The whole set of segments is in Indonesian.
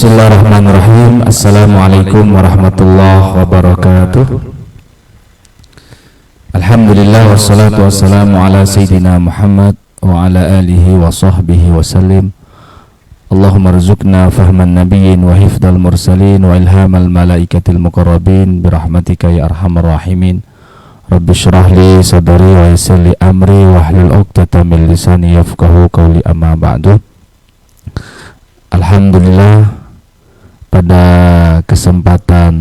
Bismillahirrahmanirrahim. Assalamualaikum warahmatullahi wabarakatuh. Alhamdulillah wassalatu wassalamu ala sayyidina Muhammad wa ala alihi wa sahbihi wa sallim. Allahumma rzuqna fahman nabiyyin wa hifdal mursalin wa ilhamal malaikatil muqarrabin birahmatika ya arhamar rahimin. Rabbi syrah li sadri wa yassir li amri wahlul 'uqdatam min lisani yafqahu qawli, amma ba'du. Alhamdulillah, pada kesempatan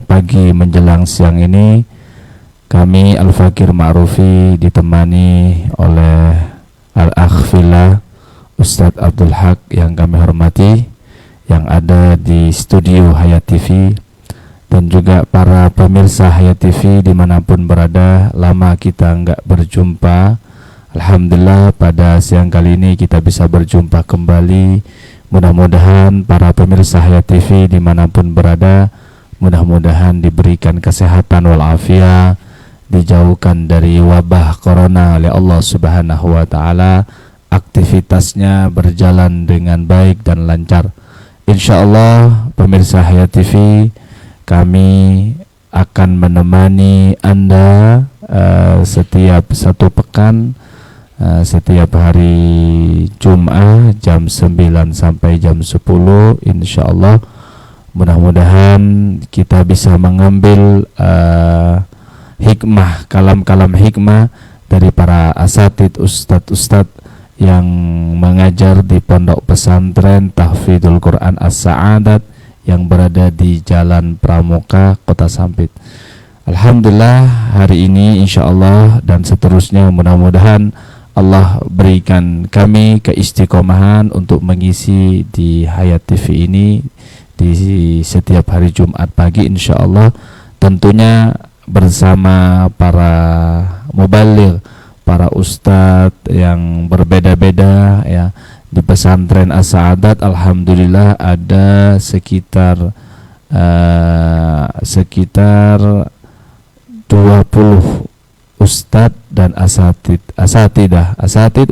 pagi menjelang siang ini kami Al-Fakir Ma'rufi ditemani oleh Al-Akh Fillah Ustadz Abdul Haq yang kami hormati, yang ada di studio Hayat TV, dan juga para pemirsa Hayat TV dimanapun berada. Lama kita nggak berjumpa. Alhamdulillah pada siang kali ini kita bisa berjumpa kembali. Mudah-mudahan para pemirsa Hayat TV dimanapun berada, mudah-mudahan diberikan kesehatan walafiat, dijauhkan dari wabah corona oleh Allah Subhanahu wa ta'ala, aktivitasnya berjalan dengan baik dan lancar. Insya Allah pemirsa Hayat TV, kami akan menemani Anda setiap satu pekan, setiap hari Jumat jam 9 sampai jam 10, insya Allah. Mudah-mudahan kita bisa mengambil hikmah, kalam-kalam hikmah dari para asatid, ustadz-ustadz yang mengajar di Pondok Pesantren Tahfidzul Quran As-Sa'adat yang berada di Jalan Pramuka, Kota Sampit. Alhamdulillah, hari ini insya Allah dan seterusnya mudah-mudahan Allah berikan kami keistiqomahan untuk mengisi di Hayat TV ini di setiap hari Jumat pagi insya Allah, tentunya bersama para mubaligh, para ustadz yang berbeda-beda ya. Di pesantren As-Sa'adat alhamdulillah ada sekitar 20 ustadz dan asatid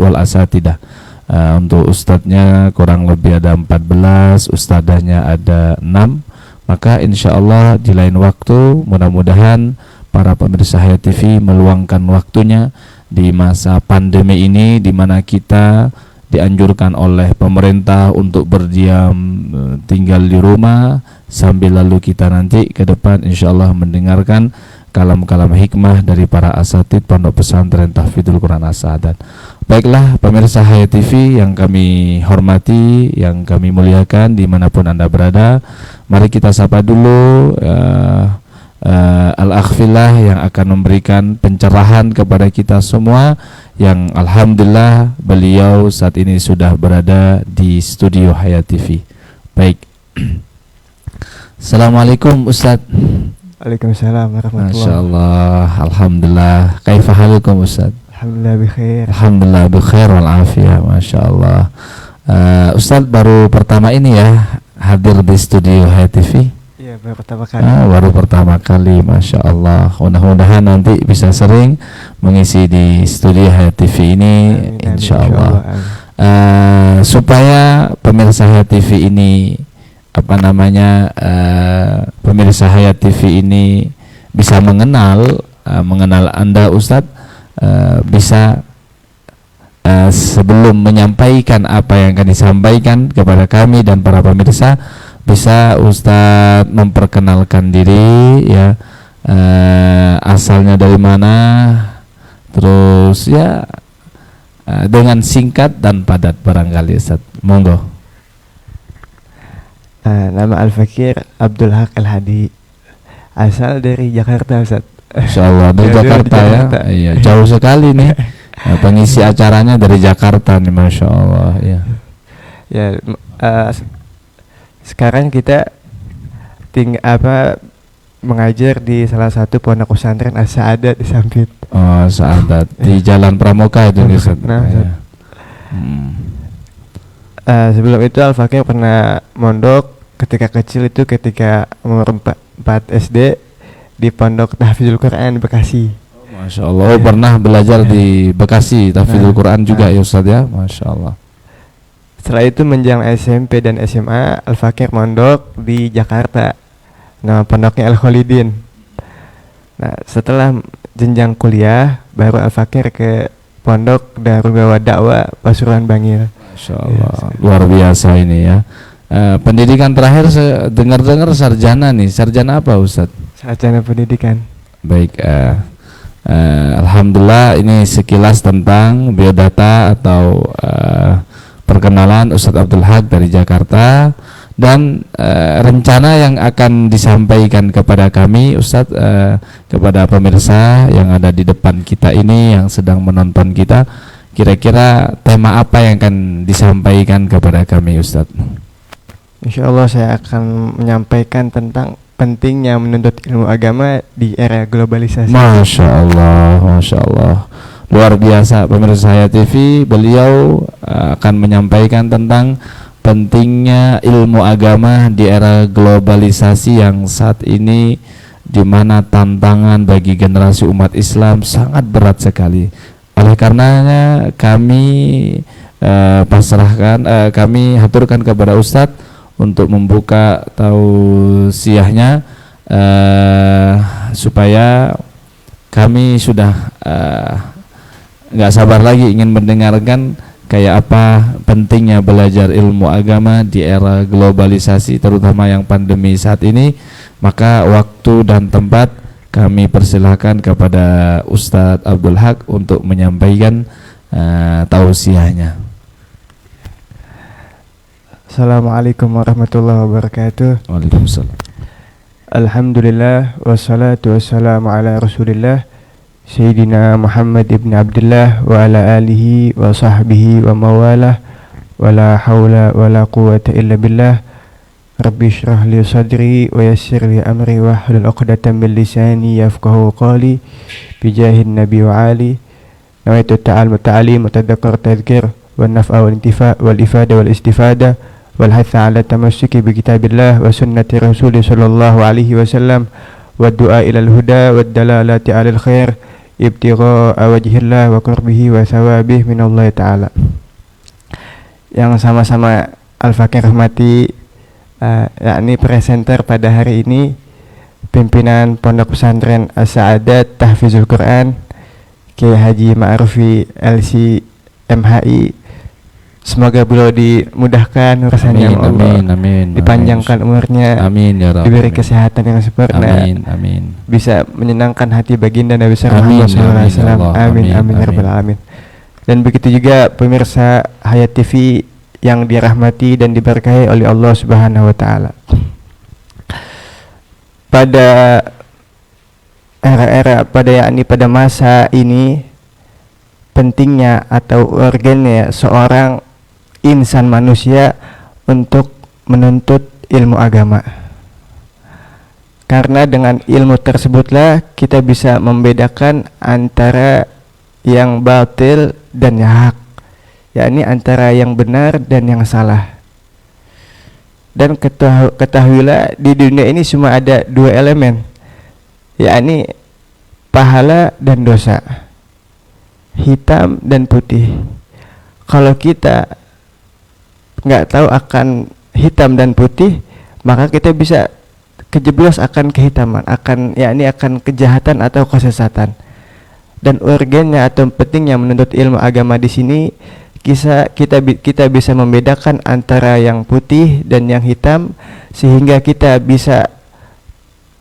wal asatidah. Untuk ustadznya kurang lebih ada 14, ustadzahnya ada 6. Maka insya Allah di lain waktu mudah-mudahan para pemirsa Hayat TV meluangkan waktunya di masa pandemi ini, di mana kita dianjurkan oleh pemerintah untuk berdiam, tinggal di rumah, sambil lalu kita nanti ke depan insya Allah mendengarkan kalam-kalam hikmah dari para asatid Pondok Pesantren Tahfidzul Quran As-Sa'adat. Baiklah pemirsa Hayat TV yang kami hormati, yang kami muliakan dimanapun Anda berada, mari kita sapa dulu Al-Akh Fillah yang akan memberikan pencerahan kepada kita semua, yang alhamdulillah beliau saat ini sudah berada di studio Hayat TV. Baik. Assalamualaikum Ustaz. Waalaikumsalam warahmatullahi wabarakatuh. Masya Allah, alhamdulillah. Kaifa halukum Ustaz? Alhamdulillah bikhair. Alhamdulillah bikhair walafiat. Masya Allah. Ustaz baru pertama ini ya hadir di studio Hayat TV. Iya, baru pertama kali. Baru pertama kali, Masya Allah. Mudah-mudahan nanti bisa sering mengisi di studio Hayat TV ini, insya Allah. Supaya pemirsa Hayat TV ini pemirsa Hayat TV ini bisa mengenal Anda Ustadz, bisa sebelum menyampaikan apa yang akan disampaikan kepada kami dan para pemirsa, bisa Ustadz memperkenalkan diri ya, asalnya dari mana, terus ya dengan singkat dan padat barangkali Ustadz. Monggo. Nama Al-Fakir Abdul Haq Al-Hadi, asal dari Jakarta Ustaz. Insya Allah dari Jakarta ya. Iya, jauh sekali nih. Pengisi acaranya dari Jakarta nih, Masya Allah ya. Ya, sekarang kita mengajar di salah satu pondok pesantren As-Sa'adat di Sampit. Oh, Sa'adat di Jalan Pramuka itu nih Ustaz. Nah, sebelum itu Al-Fakir pernah mondok ketika kecil, itu ketika umur 4 SD di Pondok Tahfidzul Quran Bekasi. Masya Allah. Pernah belajar di Bekasi Tahfidzul Quran juga ya Ustaz ya. Masya Allah. Setelah itu menjelang SMP dan SMA, Al-Fakir mondok di Jakarta. Nama pondoknya Al-Khalidin. Nah, setelah jenjang kuliah, baru Al-Fakir ke pondok Darul Bawa Dakwah Pasuruan Bangil. Masya Allah, luar biasa ini ya. Pendidikan terakhir dengar-dengar sarjana nih. Sarjana apa Ustadz? Sarjana pendidikan. Baik, alhamdulillah ini sekilas tentang biodata atau perkenalan Ustadz Abdul Haq dari Jakarta, dan rencana yang akan disampaikan kepada kami Ustadz, kepada pemirsa yang ada di depan kita ini yang sedang menonton kita, kira-kira tema apa yang akan disampaikan kepada kami Ustadz? Insya Allah saya akan menyampaikan tentang pentingnya menuntut ilmu agama di era globalisasi. Masya Allah, Masya Allah, luar biasa. Pemirsa Hayat TV, beliau akan menyampaikan tentang pentingnya ilmu agama di era globalisasi yang saat ini, di mana tantangan bagi generasi umat Islam sangat berat sekali. Oleh karenanya kami kami haturkan kepada Ustadz untuk membuka tausiahnya, supaya kami sudah nggak sabar lagi ingin mendengarkan kayak apa pentingnya belajar ilmu agama di era globalisasi, terutama yang pandemi saat ini. Maka waktu dan tempat kami persilahkan kepada Ustadz Abdul Haq untuk menyampaikan tausiahnya. Assalamualaikum warahmatullahi wabarakatuh. Waalaikumsalam. Alhamdulillah wassalatu wassalamu ala Rasulillah Sayyidina Muhammad ibn Abdullah wa ala alihi wa sahbihi wa mawalah, wa la hawla wa la quwwata illa billah. Rabbi shrah li sadri wa yassir li amri wa hlul 'uqdatam min lisani yafqahu qawli bijahin nabi wa ali. Nawaitu ta'lim wa tadhakkar tadhkir wa naf'a wal intifa' wal ifada wal istifada wal hatha 'ala tamassuki bi kitabillah wa sunnati rasulih sallallahu alaihi wasallam wa du'a ilal huda wa dalalati 'alal khair ibtigha'a wajhillah wa qurbihi wa thawabih minallahi ta'ala. Yang sama-sama Al-Fakir rahmati, yakni presenter pada hari ini, pimpinan Pondok Pesantren As-Sa'adat Tahfizul Quran Kiai Haji Ma'rufi LC MHI. Semoga beliau dimudahkan urusannya, amin, dipanjangkan umurnya, amin ya Rabb, diberi kesehatan yang sempurna, amin, bisa menyenangkan hati baginda Nabi Muhammad SAW, amin ya rabbal alamin. Dan begitu juga pemirsa Hayat TV yang dirahmati dan diberkahi oleh Allah Subhanahu wa taala. Pada pada masa ini, pentingnya atau urgennya seorang insan manusia untuk menuntut ilmu agama, karena dengan ilmu tersebutlah kita bisa membedakan antara yang batil dan yang hak, yakni antara yang benar dan yang salah. Dan ketahuilah di dunia ini cuma ada dua elemen, yakni pahala dan dosa, hitam dan putih. Kalau kita nggak tahu akan hitam dan putih, maka kita bisa kejeblos akan kehitaman, akan kejahatan atau kesesatan. Dan urgennya atau pentingnya menuntut ilmu agama di sini, kita bisa membedakan antara yang putih dan yang hitam, sehingga kita bisa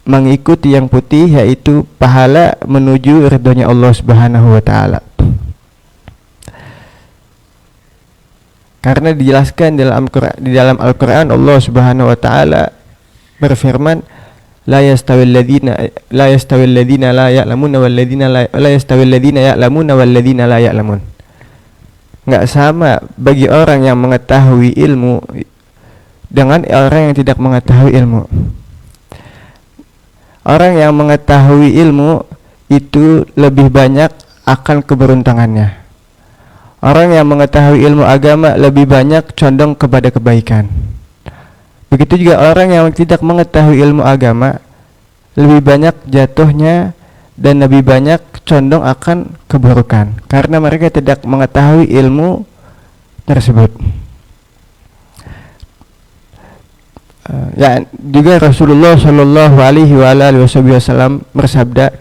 mengikuti yang putih, yaitu pahala menuju ridhonya Allah Subhanahu wa taala. Karena dijelaskan di dalam Al-Qur'an, Allah Subhanahu wa taala berfirman, la yastawil ladzina la ya'lamuna wal ladzina la ya'lamun. Enggak sama bagi orang yang mengetahui ilmu dengan orang yang tidak mengetahui ilmu. Orang yang mengetahui ilmu itu lebih banyak akan keberuntungannya. Orang yang mengetahui ilmu agama lebih banyak condong kepada kebaikan. Begitu juga orang yang tidak mengetahui ilmu agama lebih banyak jatuhnya dan lebih banyak condong akan keburukan, karena mereka tidak mengetahui ilmu tersebut. Ya, juga Rasulullah Shallallahu Alaihi Wasallam bersabda,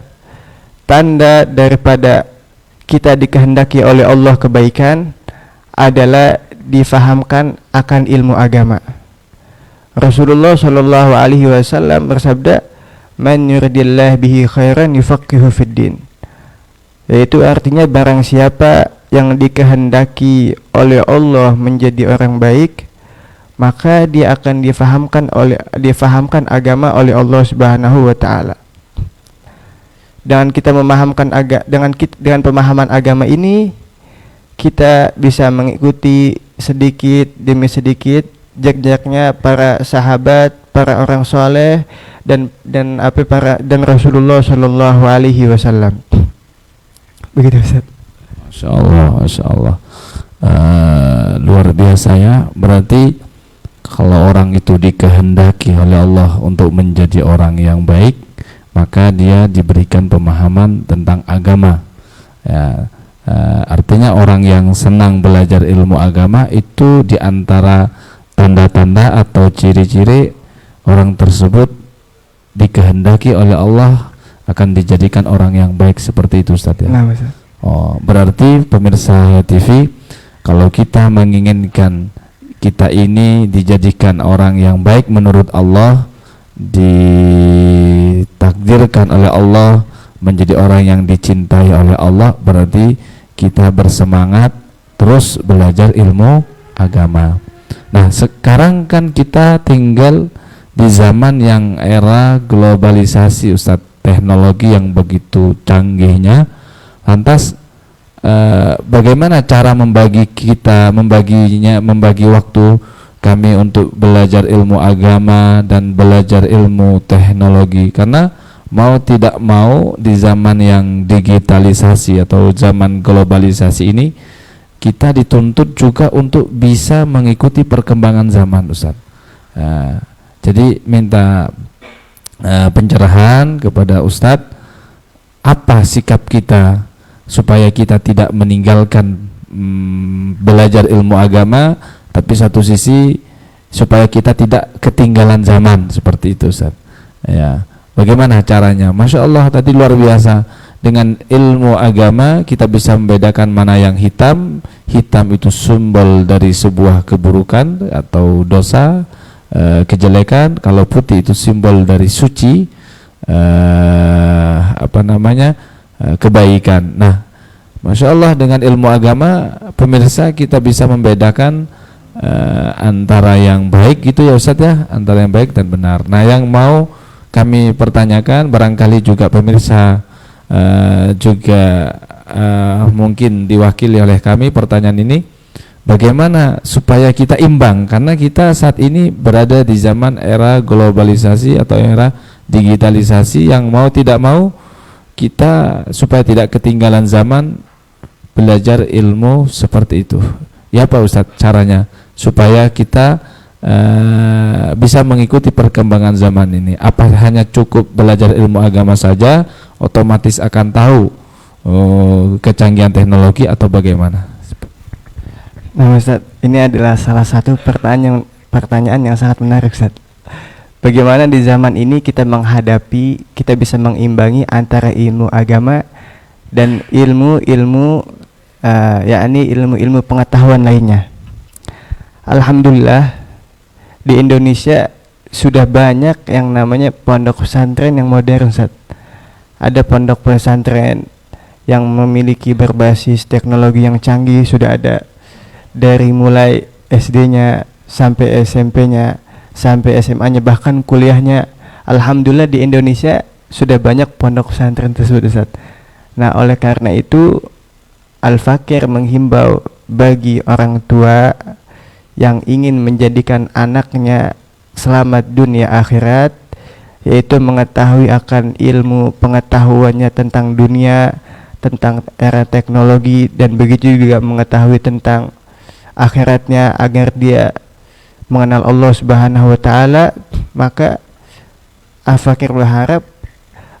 tanda daripada kita dikehendaki oleh Allah kebaikan adalah difahamkan akan ilmu agama. Rasulullah Shallallahu Alaihi Wasallam bersabda, man yuridillah bihi khairan yufaqihu fid din. Yaitu artinya barang siapa yang dikehendaki oleh Allah menjadi orang baik, maka dia akan difahamkan agama oleh Allah Subhanahu wa taala. Dengan kita memahamkan dengan pemahaman agama ini, kita bisa mengikuti sedikit demi sedikit jejak-jejaknya para sahabat, para orang soleh dan Rasulullah Shallallahu Alaihi Wasallam. Begitu Ustaz. Masya Allah, Masya Allah. Luar biasa ya. Berarti kalau orang itu dikehendaki oleh Allah untuk menjadi orang yang baik, maka dia diberikan pemahaman tentang agama. Ya, artinya orang yang senang belajar ilmu agama itu diantara tanda-tanda atau ciri-ciri orang tersebut dikehendaki oleh Allah akan dijadikan orang yang baik seperti itu, Ustaz ya. Nah, Ustaz. Oh, berarti pemirsa TV, kalau kita menginginkan kita ini dijadikan orang yang baik menurut Allah, ditakdirkan oleh Allah menjadi orang yang dicintai oleh Allah, berarti kita bersemangat terus belajar ilmu agama. Nah, sekarang kan kita tinggal di zaman yang era globalisasi, Ustadz, teknologi yang begitu canggihnya. Lantas bagaimana cara membagi waktu kami untuk belajar ilmu agama dan belajar ilmu teknologi? Karena mau tidak mau di zaman yang digitalisasi atau zaman globalisasi ini, kita dituntut juga untuk bisa mengikuti perkembangan zaman, Ustaz. Jadi minta pencerahan kepada Ustadz, apa sikap kita supaya kita tidak meninggalkan belajar ilmu agama, tapi satu sisi supaya kita tidak ketinggalan zaman, seperti itu, Ustaz. Ya, bagaimana caranya? Masya Allah, tadi luar biasa. Dengan ilmu agama kita bisa membedakan mana yang hitam. Hitam itu simbol dari sebuah keburukan atau dosa, kejelekan. Kalau putih itu simbol dari suci, kebaikan. Nah, Masya Allah, dengan ilmu agama pemirsa kita bisa membedakan antara yang baik gitu ya, Ustadz ya, antara yang baik dan benar. Nah, yang mau kami pertanyakan, barangkali juga pemirsa mungkin diwakili oleh kami pertanyaan ini, bagaimana supaya kita imbang, karena kita saat ini berada di zaman era globalisasi atau era digitalisasi, yang mau tidak mau kita supaya tidak ketinggalan zaman belajar ilmu seperti itu. Ya Pak Ustadz, caranya supaya kita bisa mengikuti perkembangan zaman ini? Apa hanya cukup belajar ilmu agama saja otomatis akan tahu kecanggihan teknologi atau bagaimana? Nah Ustadz, ini adalah salah satu pertanyaan yang sangat menarik, Ustadz. Bagaimana di zaman ini kita bisa mengimbangi antara ilmu agama dan ilmu-ilmu pengetahuan lainnya. Alhamdulillah di Indonesia sudah banyak yang namanya pondok pesantren yang modern, Ustaz. Ada pondok pesantren yang memiliki berbasis teknologi yang canggih, sudah ada dari mulai SD-nya sampai SMP-nya sampai SMA-nya, bahkan kuliahnya. Alhamdulillah di Indonesia sudah banyak pondok pesantren tersebut, Ustaz. Nah, oleh karena itu Al-Fakir menghimbau bagi orang tua yang ingin menjadikan anaknya selamat dunia akhirat, yaitu mengetahui akan ilmu pengetahuannya tentang dunia, tentang era teknologi, dan begitu juga mengetahui tentang akhiratnya agar dia mengenal Allah Subhanahu wa taala. Maka Al-Fakir berharap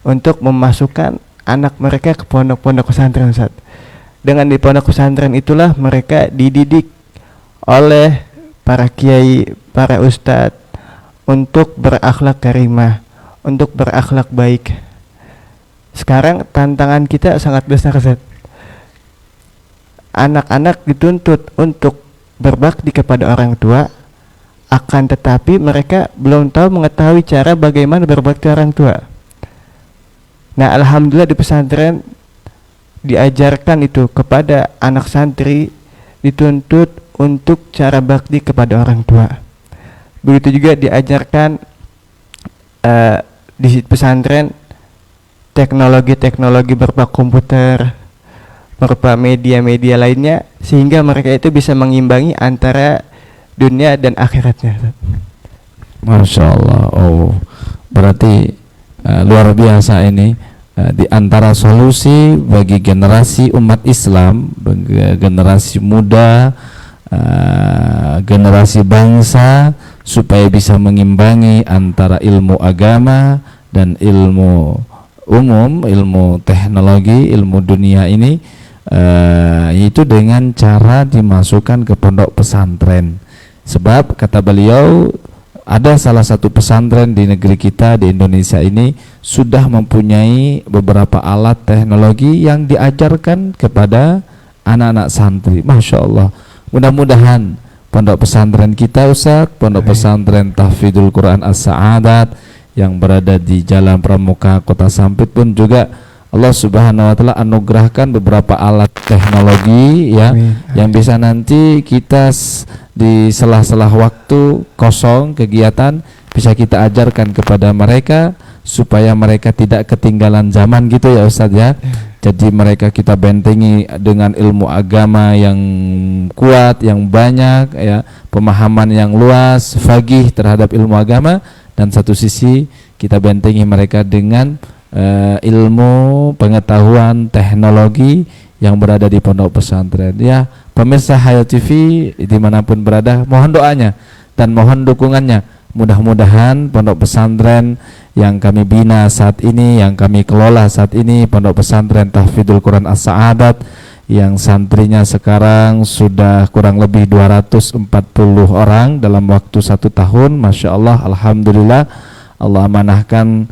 untuk memasukkan anak mereka ke pondok-pondok pesantren, Ustaz. Dengan di pondok pesantren itulah mereka dididik oleh para kiai, para ustadz, untuk berakhlak karimah, untuk berakhlak baik. Sekarang tantangan kita sangat besar, Ustaz. Anak-anak dituntut untuk berbakti kepada orang tua, akan tetapi mereka belum tahu mengetahui cara bagaimana berbakti orang tua. Nah, alhamdulillah di pesantren diajarkan itu kepada anak santri, dituntut untuk cara bakti kepada orang tua. Begitu juga diajarkan di pesantren teknologi-teknologi berupa komputer, berupa media-media lainnya, sehingga mereka itu bisa mengimbangi antara dunia dan akhiratnya. Masya Allah. Oh, berarti luar biasa ini. Di antara solusi bagi generasi umat Islam, generasi muda, generasi bangsa, supaya bisa mengimbangi antara ilmu agama dan ilmu umum, ilmu teknologi, ilmu dunia ini, yaitu dengan cara dimasukkan ke pondok pesantren. Sebab kata beliau, ada salah satu pesantren di negeri kita, di Indonesia ini, sudah mempunyai beberapa alat teknologi yang diajarkan kepada anak-anak santri. Masya Allah. Mudah-mudahan pondok pesantren kita, Ustaz, pondok pesantren Tahfidzul Quran As-Sa'adat yang berada di Jalan Pramuka, Kota Sampit pun juga Allah Subhanahu wa taala anugerahkan beberapa alat teknologi ya, yang bisa nanti kita di sela-sela waktu kosong kegiatan bisa kita ajarkan kepada mereka supaya mereka tidak ketinggalan zaman gitu ya Ustadz ya. Jadi mereka kita bentengi dengan ilmu agama yang kuat, yang banyak ya, pemahaman yang luas, fagih terhadap ilmu agama, dan satu sisi kita bentengi mereka dengan ilmu pengetahuan teknologi yang berada di pondok pesantren ya. Pemirsa Hayat TV dimanapun berada, mohon doanya dan mohon dukungannya. Mudah-mudahan pondok pesantren yang kami bina saat ini, yang kami kelola saat ini, pondok pesantren Tahfidzul Quran As-Sa'adat, yang santrinya sekarang sudah kurang lebih 240 orang dalam waktu 1 tahun. Masya Allah, alhamdulillah, Allah amanahkan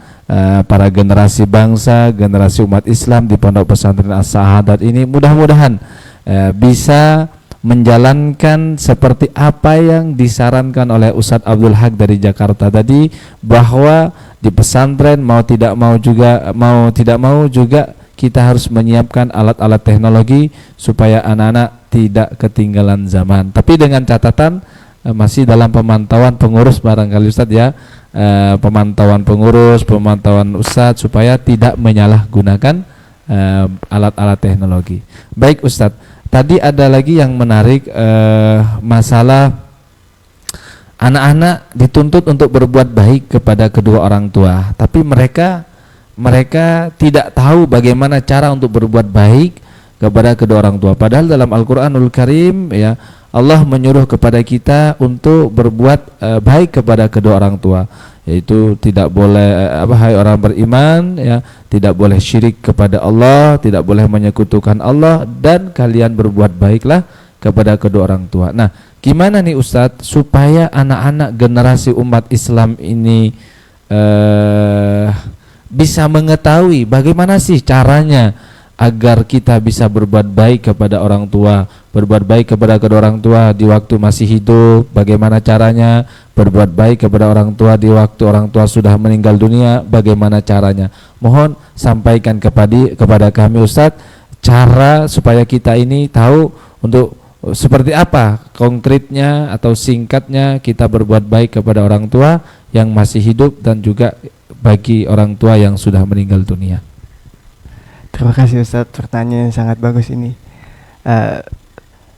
para generasi bangsa, generasi umat Islam di pondok pesantren As-Sa'adat ini mudah-mudahan bisa menjalankan seperti apa yang disarankan oleh Ustadz Abdul Haq dari Jakarta tadi, bahwa di pesantren mau tidak mau juga kita harus menyiapkan alat-alat teknologi supaya anak-anak tidak ketinggalan zaman. Tapi dengan catatan masih dalam pemantauan pengurus barangkali Ustadz ya, pemantauan pengurus, pemantauan Ustadz supaya tidak menyalahgunakan alat-alat teknologi. Baik Ustadz, tadi ada lagi yang menarik, masalah anak-anak dituntut untuk berbuat baik kepada kedua orang tua, tapi mereka tidak tahu bagaimana cara untuk berbuat baik kepada kedua orang tua. Padahal dalam Al-Qur'anul Karim ya, Allah menyuruh kepada kita untuk berbuat baik kepada kedua orang tua, yaitu tidak boleh hai orang beriman ya, tidak boleh syirik kepada Allah, tidak boleh menyekutukan Allah, dan kalian berbuat baiklah kepada kedua orang tua. Nah, gimana nih Ustadz supaya anak-anak generasi umat Islam ini bisa mengetahui bagaimana sih caranya agar kita bisa berbuat baik kepada orang tua, berbuat baik kepada kedua orang tua di waktu masih hidup, bagaimana caranya berbuat baik kepada orang tua di waktu orang tua sudah meninggal dunia, bagaimana caranya. Mohon sampaikan kepada kami Ustadz cara supaya kita ini tahu untuk seperti apa konkretnya atau singkatnya kita berbuat baik kepada orang tua yang masih hidup dan juga bagi orang tua yang sudah meninggal dunia. Terima kasih Ustadz, pertanyaan yang sangat bagus ini.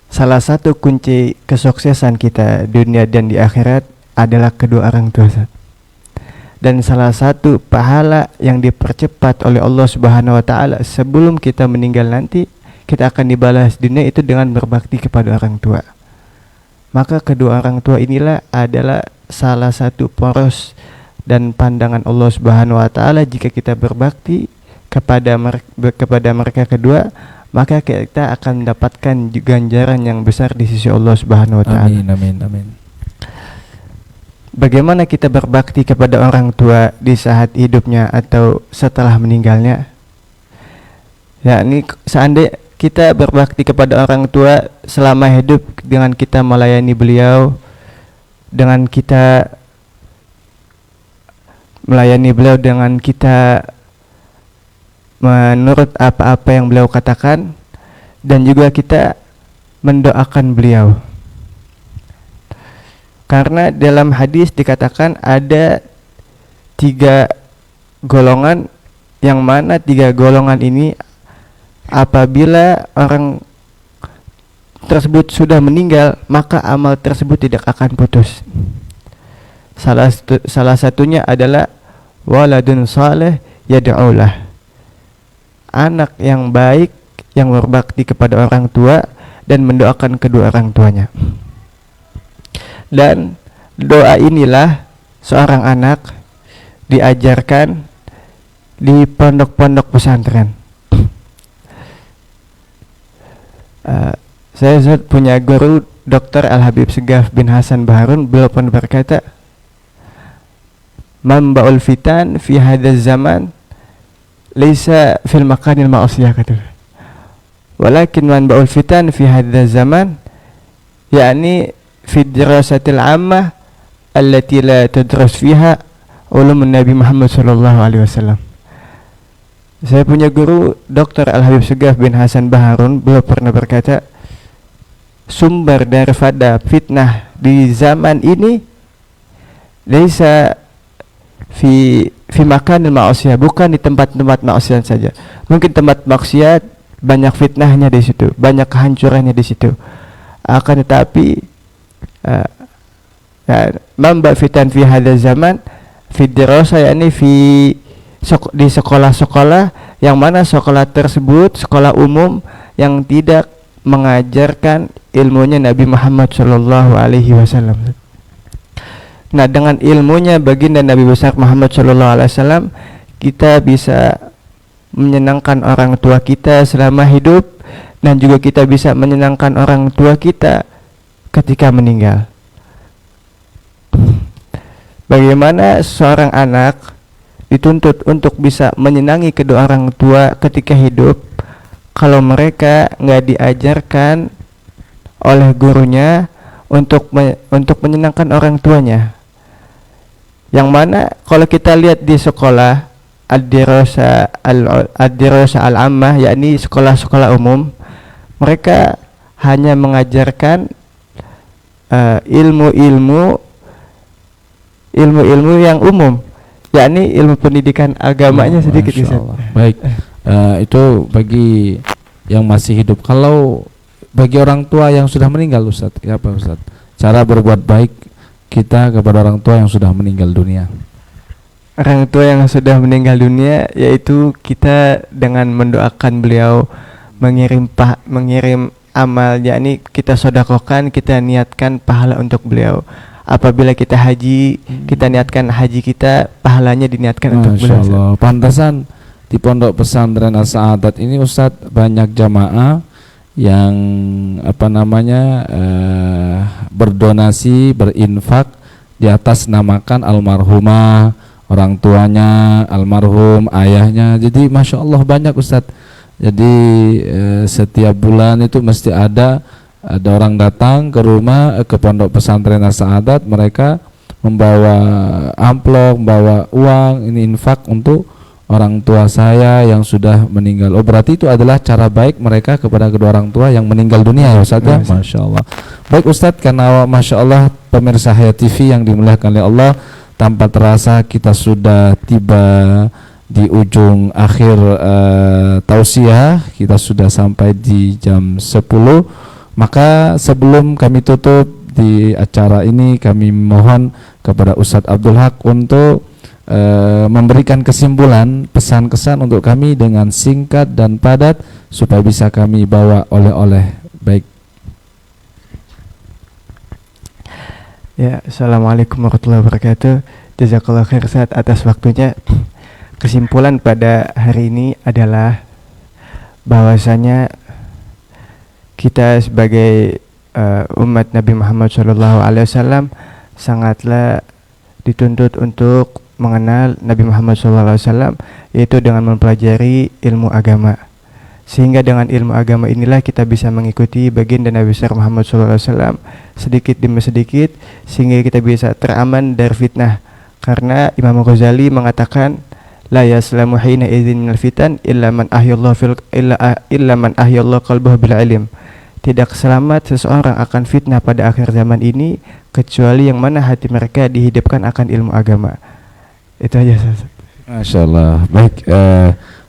Salah satu kunci kesuksesan kita dunia dan di akhirat adalah kedua orang tua, Ustadz. Dan salah satu pahala yang dipercepat oleh Allah Subhanahu wa taala sebelum kita meninggal nanti, kita akan dibalas dunia itu dengan berbakti kepada orang tua. Maka kedua orang tua inilah adalah salah satu poros dan pandangan Allah Subhanahu wa taala. Jika kita berbakti kepada mereka kedua, maka kita akan mendapatkan ganjaran yang besar di sisi Allah Subhanahu wa taala. Amin amin amin. bagaimana kita berbakti kepada orang tua di saat hidupnya atau setelah meninggalnya? Yakni seandainya kita berbakti kepada orang tua selama hidup dengan kita melayani beliau, dengan kita melayani beliau, dengan kita menurut apa-apa yang beliau katakan, dan juga kita mendoakan beliau. Karena dalam hadis dikatakan ada 3 golongan, yang mana 3 golongan ini apabila orang tersebut sudah meninggal, maka amal tersebut tidak akan putus. Salah satunya adalah waladun saleh yad'ulah, anak yang baik yang berbakti kepada orang tua dan mendoakan kedua orang tuanya. Dan doa inilah seorang anak diajarkan di pondok-pondok pesantren. Saya punya guru Dr. Al-Habib Segaf bin Hasan Baharun, beliau pun berkata, "Mamba'ul fitan fi hadzal zaman laisa fil makanil ma'asiyah," kata. "Walakin manba'ul fitan fi hadzal zaman yakni fi dirasatil ammah allati la tadras fiha ulum Nabi Muhammad sallallahu alaihi wasallam." Saya punya guru Dr. Al-Habib Segaf bin Hasan Baharun, beliau pernah berkata, sumber daripada fitnah di zaman ini laisa fi makanil ma'asiyah, bukan di tempat-tempat maksiat saja. Mungkin tempat maksiat banyak fitnahnya di situ, banyak kehancurannya di situ. Akan tetapi mamba fitan fi hadzal zaman fi dirasa, yakni di sekolah-sekolah yang mana sekolah tersebut sekolah umum yang tidak mengajarkan ilmunya Nabi Muhammad sallallahu alaihi wasallam. Nah, dengan ilmunya baginda Nabi besar Muhammad sallallahu alaihi wasallam, kita bisa menyenangkan orang tua kita selama hidup, dan juga kita bisa menyenangkan orang tua kita ketika meninggal. Bagaimana seorang anak dituntut untuk bisa menyenangi kedua orang tua ketika hidup kalau mereka nggak diajarkan oleh gurunya untuk menyenangkan orang tuanya. Yang mana kalau kita lihat di sekolah ad-dirasa al-ammah, yakni sekolah-sekolah umum, mereka hanya mengajarkan ilmu-ilmu yang umum, yakni ilmu pendidikan agamanya sedikit. Baik, itu bagi yang masih hidup. Kalau bagi orang tua yang sudah meninggal, Ustaz, apa Ustaz cara berbuat baik kita kepada orang tua yang sudah meninggal dunia? Orang tua yang sudah meninggal dunia, yaitu kita dengan mendoakan beliau, mengirim amal, yakni kita sedekahkan, kita niatkan pahala untuk beliau. Apabila kita haji, kita niatkan haji kita, pahalanya diniatkan untuk beliau. Masyaallah, pantasan di Pondok Pesantren As-Sa'adat ini Ustaz banyak jamaah yang berdonasi, berinfak di atas namakan almarhumah, orang tuanya almarhum, ayahnya. Jadi Masya Allah banyak Ustaz. Jadi setiap bulan itu mesti ada orang datang ke rumah, ke Pondok Pesantren As-Sa'adat, mereka membawa amplop, membawa uang, ini infak untuk orang tua saya yang sudah meninggal. Oh, berarti itu adalah cara baik mereka kepada kedua orang tua yang meninggal dunia ya Ustaz ya. Masya Allah. Baik Ustaz, karena Masya Allah pemirsa Hayat TV yang dimuliakan oleh Allah, tanpa terasa kita sudah tiba di ujung akhir tausiah, kita sudah sampai di jam 10. Maka sebelum kami tutup di acara ini, kami mohon kepada Ustadz Abdul Haq untuk memberikan kesimpulan, pesan-kesan untuk kami dengan singkat dan padat supaya bisa kami bawa oleh-oleh. Baik. Ya, Assalamualaikum warahmatullahi wabarakatuh. Jazakallah khair Ustaz atas waktunya. Kesimpulan pada hari ini adalah bahwasanya kita sebagai umat Nabi Muhammad SAW sangatlah dituntut untuk mengenal Nabi Muhammad SAW, yaitu dengan mempelajari ilmu agama. Sehingga dengan ilmu agama inilah kita bisa mengikuti baginda Nabi besar Muhammad SAW sedikit demi sedikit, sehingga kita bisa teraman dari fitnah. Karena Imam Ghazali mengatakan, la yaslamu hina idzin minal fitan illa man ahyallahu qalbahu bil ilm. Tidak selamat seseorang akan fitnah pada akhir zaman ini kecuali yang mana hati mereka dihidupkan akan ilmu agama. Itu aja, Ustaz. Masya Allah. Baik,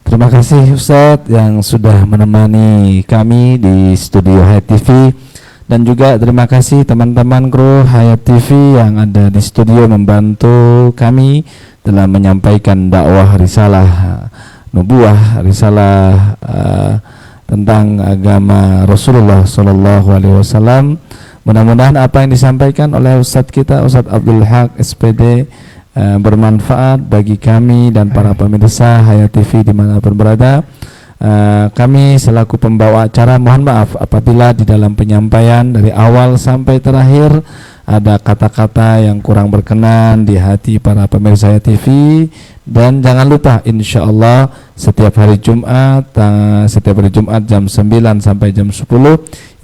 terima kasih Ustadz yang sudah menemani kami di studio Hayat TV, dan juga terima kasih teman-teman kru Hayat TV yang ada di studio membantu kami dalam menyampaikan dakwah risalah nubuah, risalah tentang agama Rasulullah SAW. Mudah-mudahan apa yang disampaikan oleh Ustadz kita, Ustadz Abdul Haq SPD, bermanfaat bagi kami dan para pemirsa Hayat TV dimanapun berada. Kami selaku pembawa acara mohon maaf apabila di dalam penyampaian dari awal sampai terakhir ada kata-kata yang kurang berkenan di hati para pemirsa Hayat TV. Dan jangan lupa insyaallah setiap hari Jumat jam 9 sampai jam 10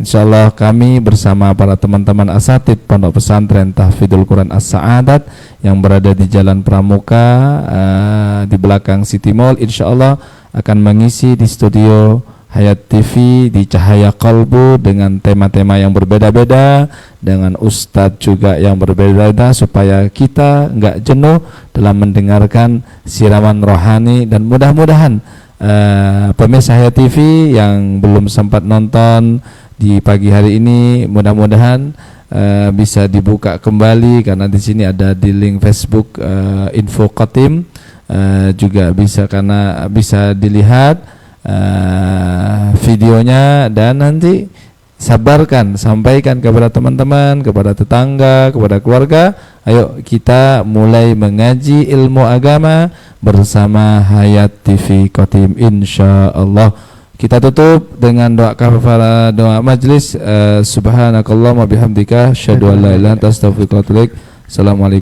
insyaallah kami bersama para teman-teman asatid Pondok Pesantren Tahfidzul Quran As-Sa'adat yang berada di Jalan Pramuka di belakang City Mall, insyaallah akan mengisi di studio Hayat TV di Cahaya Kalbu dengan tema-tema yang berbeda-beda, dengan ustadz juga yang berbeda-beda, supaya kita enggak jenuh dalam mendengarkan siraman rohani. Dan mudah-mudahan pemirsa Hayat TV yang belum sempat nonton di pagi hari ini, mudah-mudahan bisa dibuka kembali, karena di sini ada di link Facebook Info Qatim, juga bisa, karena bisa dilihat videonya, dan nanti sampaikan kepada teman-teman, kepada tetangga, kepada keluarga. Ayo kita mulai mengaji ilmu agama bersama Hayat TV Qatim insyaallah. Kita tutup dengan doa kafarah, doa majlis. Subhanakallahumma bihamdika asyhadu an la ilaha illa anta astaghfiruka wa atubu ilaik. Assalamualaikum.